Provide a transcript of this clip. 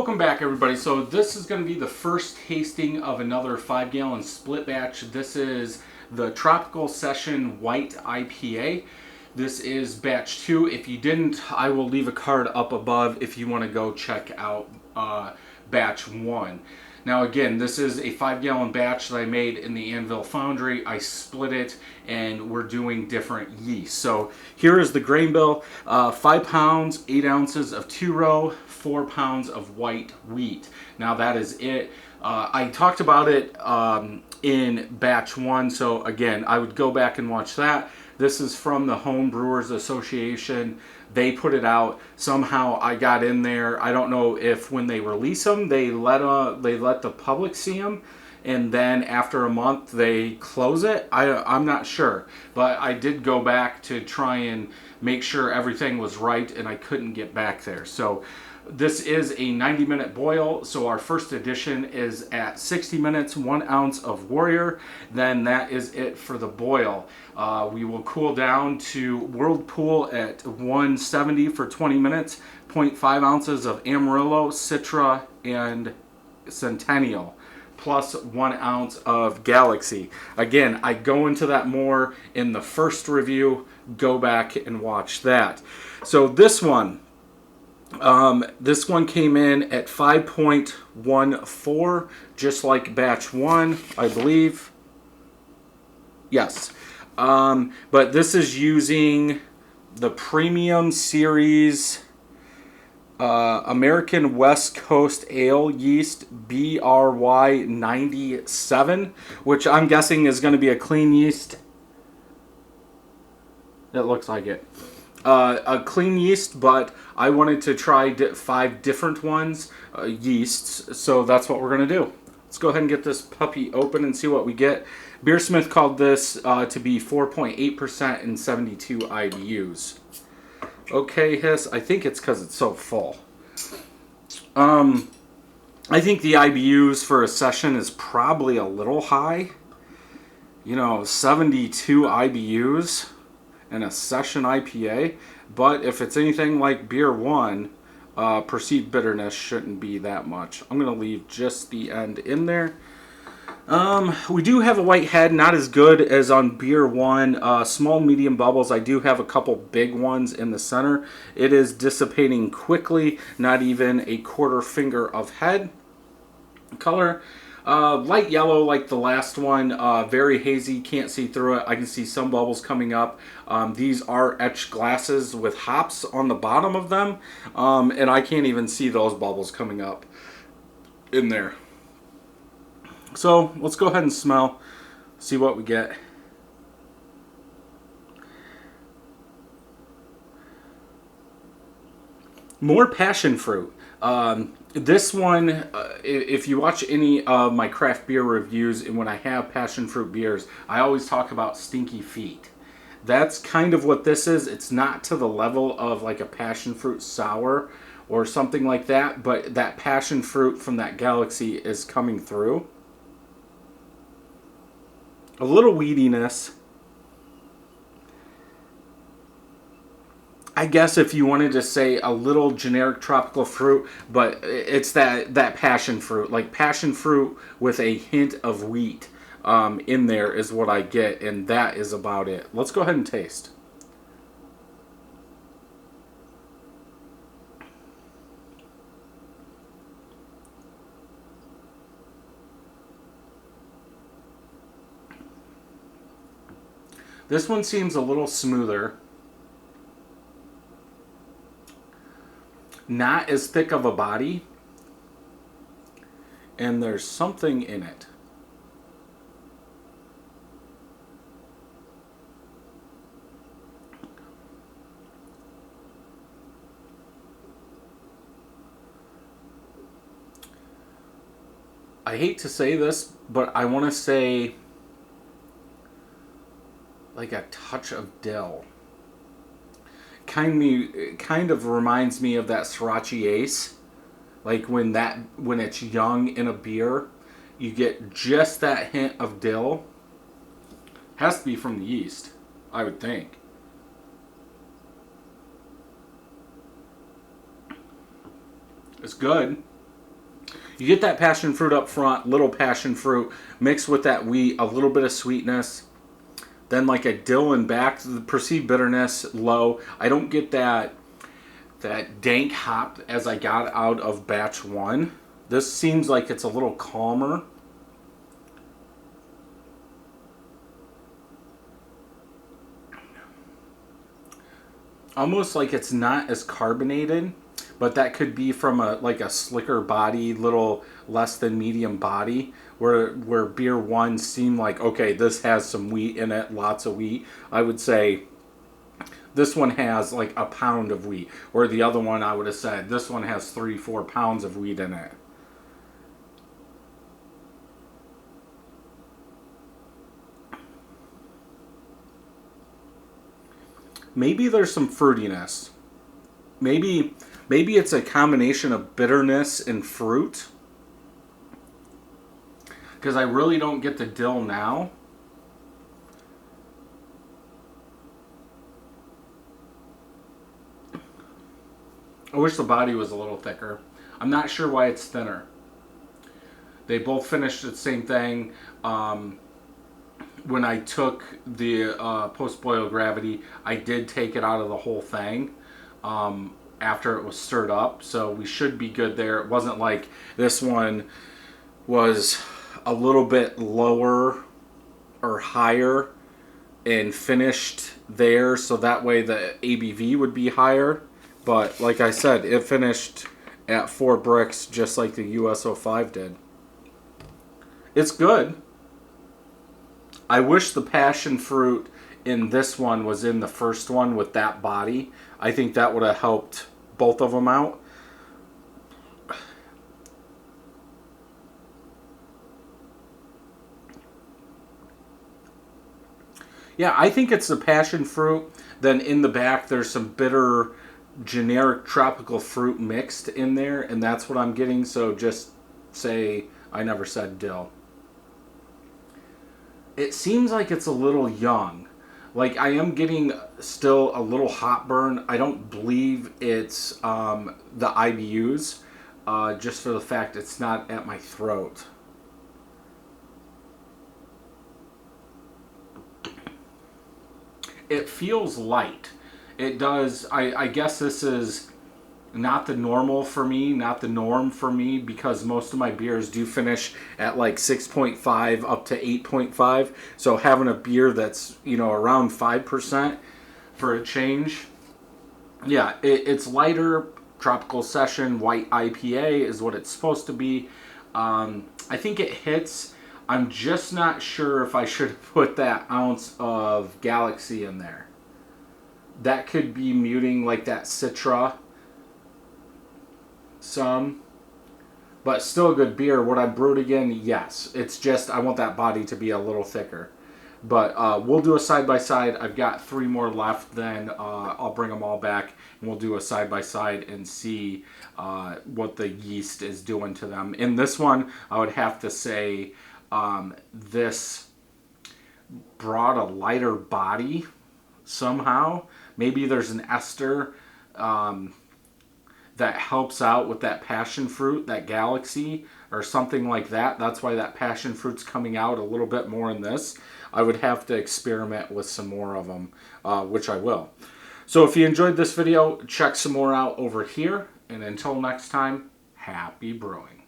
Welcome back, everybody. So this is going to be the first tasting of another 5-gallon split batch. This is the Tropical Session White IPA. This is batch 2. If you didn't, I will leave a card up above if you want to go check out batch 1. Now again, this is a 5-gallon batch that I made in the Anvil Foundry. I split it and we're doing different yeast. So here is the grain bill. 5 pounds, 8 ounces of 2-row, 4 pounds of white wheat. Now that is it. I talked about it in batch 1, so again, I would go back and watch that. This is from the Home Brewers Association. They put it out. Somehow I got in there. I don't know if when they release them, they let the public see them, and then after a month they close it. I'm not sure, but I did go back to try and make sure everything was right, and I couldn't get back there. So this is a 90-minute boil, so our first edition is at 60 minutes, 1 ounce of Warrior. Then that is it for the boil. We will cool down to Whirlpool at 170 for 20 minutes, 0.5 ounces of Amarillo, Citra, and Centennial, plus 1 ounce of Galaxy. Again, I go into that more in the first review. Go back and watch that. So this one came in at 5.14, just like batch 1, I believe. Yes. But this is using the Premium Series American West Coast Ale yeast BRY-97, which I'm guessing is going to be a clean yeast. It looks like it. A clean yeast, but I wanted to try 5 different ones, yeasts, so that's what we're going to do. Let's go ahead and get this puppy open and see what we get. Beersmith called this to be 4.8% and 72 IBUs. Okay, Hiss, I think it's because it's so full. I think the IBUs for a session is probably a little high. You know, 72 IBUs in a session IPA. But if it's anything like beer 1, perceived bitterness shouldn't be that much. I'm going to leave just the end in there. We do have a white head, not as good as on beer 1. Small, medium bubbles. I do have a couple big ones in the center. It is dissipating quickly, not even a quarter finger of head. Color, light yellow like the last one, very hazy, can't see through it. I can see some bubbles coming up. These are etched glasses with hops on the bottom of them, and I can't even see those bubbles coming up in there. So let's go ahead and smell, see what we get. More passion fruit. This one, if you watch any of my craft beer reviews, and when I have passion fruit beers, I always talk about stinky feet. That's kind of what this is. It's not to the level of like a passion fruit sour or something like that, but that passion fruit from that Galaxy is coming through. A little weediness. I guess if you wanted to say a little generic tropical fruit, but it's that passion fruit, like passion fruit with a hint of wheat in there is what I get, and that is about it. Let's go ahead and taste. This one seems a little smoother. Not as thick of a body, and there's something in it. I hate to say this, but I want to say like a touch of dill. Kind of reminds me of that Sriracha Ace. Like when it's young in a beer, you get just that hint of dill. Has to be from the yeast, I would think. It's good. You get that passion fruit up front, little passion fruit, mixed with that wheat, a little bit of sweetness. Then like a dill in back, the perceived bitterness low. I don't get that dank hop as I got out of batch 1. This seems like it's a little calmer. Almost like it's not as carbonated, but that could be from a slicker body, little less than medium body, where beer 1 seemed like, okay, this has some wheat in it, lots of wheat. I would say this one has like a pound of wheat, or the other one I would have said this one has 3-4 pounds of wheat in it. Maybe there's some fruitiness. Maybe it's a combination of bitterness and fruit, because I really don't get the dill now. I wish the body was a little thicker. I'm not sure why it's thinner. They both finished the same thing. When I took the post-boil gravity, I did take it out of the whole thing after it was stirred up, so we should be good there. It wasn't like this one was a little bit lower or higher and finished there, so that way the ABV would be higher. But like I said, it finished at 4 bricks just like the US-05 did. It's good. I wish the passion fruit in this one was in the first one with that body. I think that would have helped both of them out. Yeah, I think it's the passion fruit. Then in the back there's some bitter generic tropical fruit mixed in there, and that's what I'm getting. So just say I never said dill. It seems like it's a little young. Like I am getting still a little hot burn. I don't believe it's the IBUs, just for the fact it's not at my throat. It feels light. It does. I guess this is not the normal for me, not the norm for me, because most of my beers do finish at like 6.5 up to 8.5. So having a beer that's, around 5% for a change. Yeah, it's lighter. Tropical Session White IPA is what it's supposed to be. I think it hits. I'm just not sure if I should put that ounce of Galaxy in there. That could be muting like that Citra some, but still a good beer. Would I brew it again? Yes. It's just I want that body to be a little thicker. But we'll do a side-by-side. I've got 3 more left, then I'll bring them all back and we'll do a side-by-side and see what the yeast is doing to them. In this one, I would have to say this brought a lighter body somehow. Maybe there's an ester that helps out with that passion fruit, that Galaxy, or something like that. That's why that passion fruit's coming out a little bit more in this. I would have to experiment with some more of them, which I will. So if you enjoyed this video, check some more out over here. And until next time, happy brewing.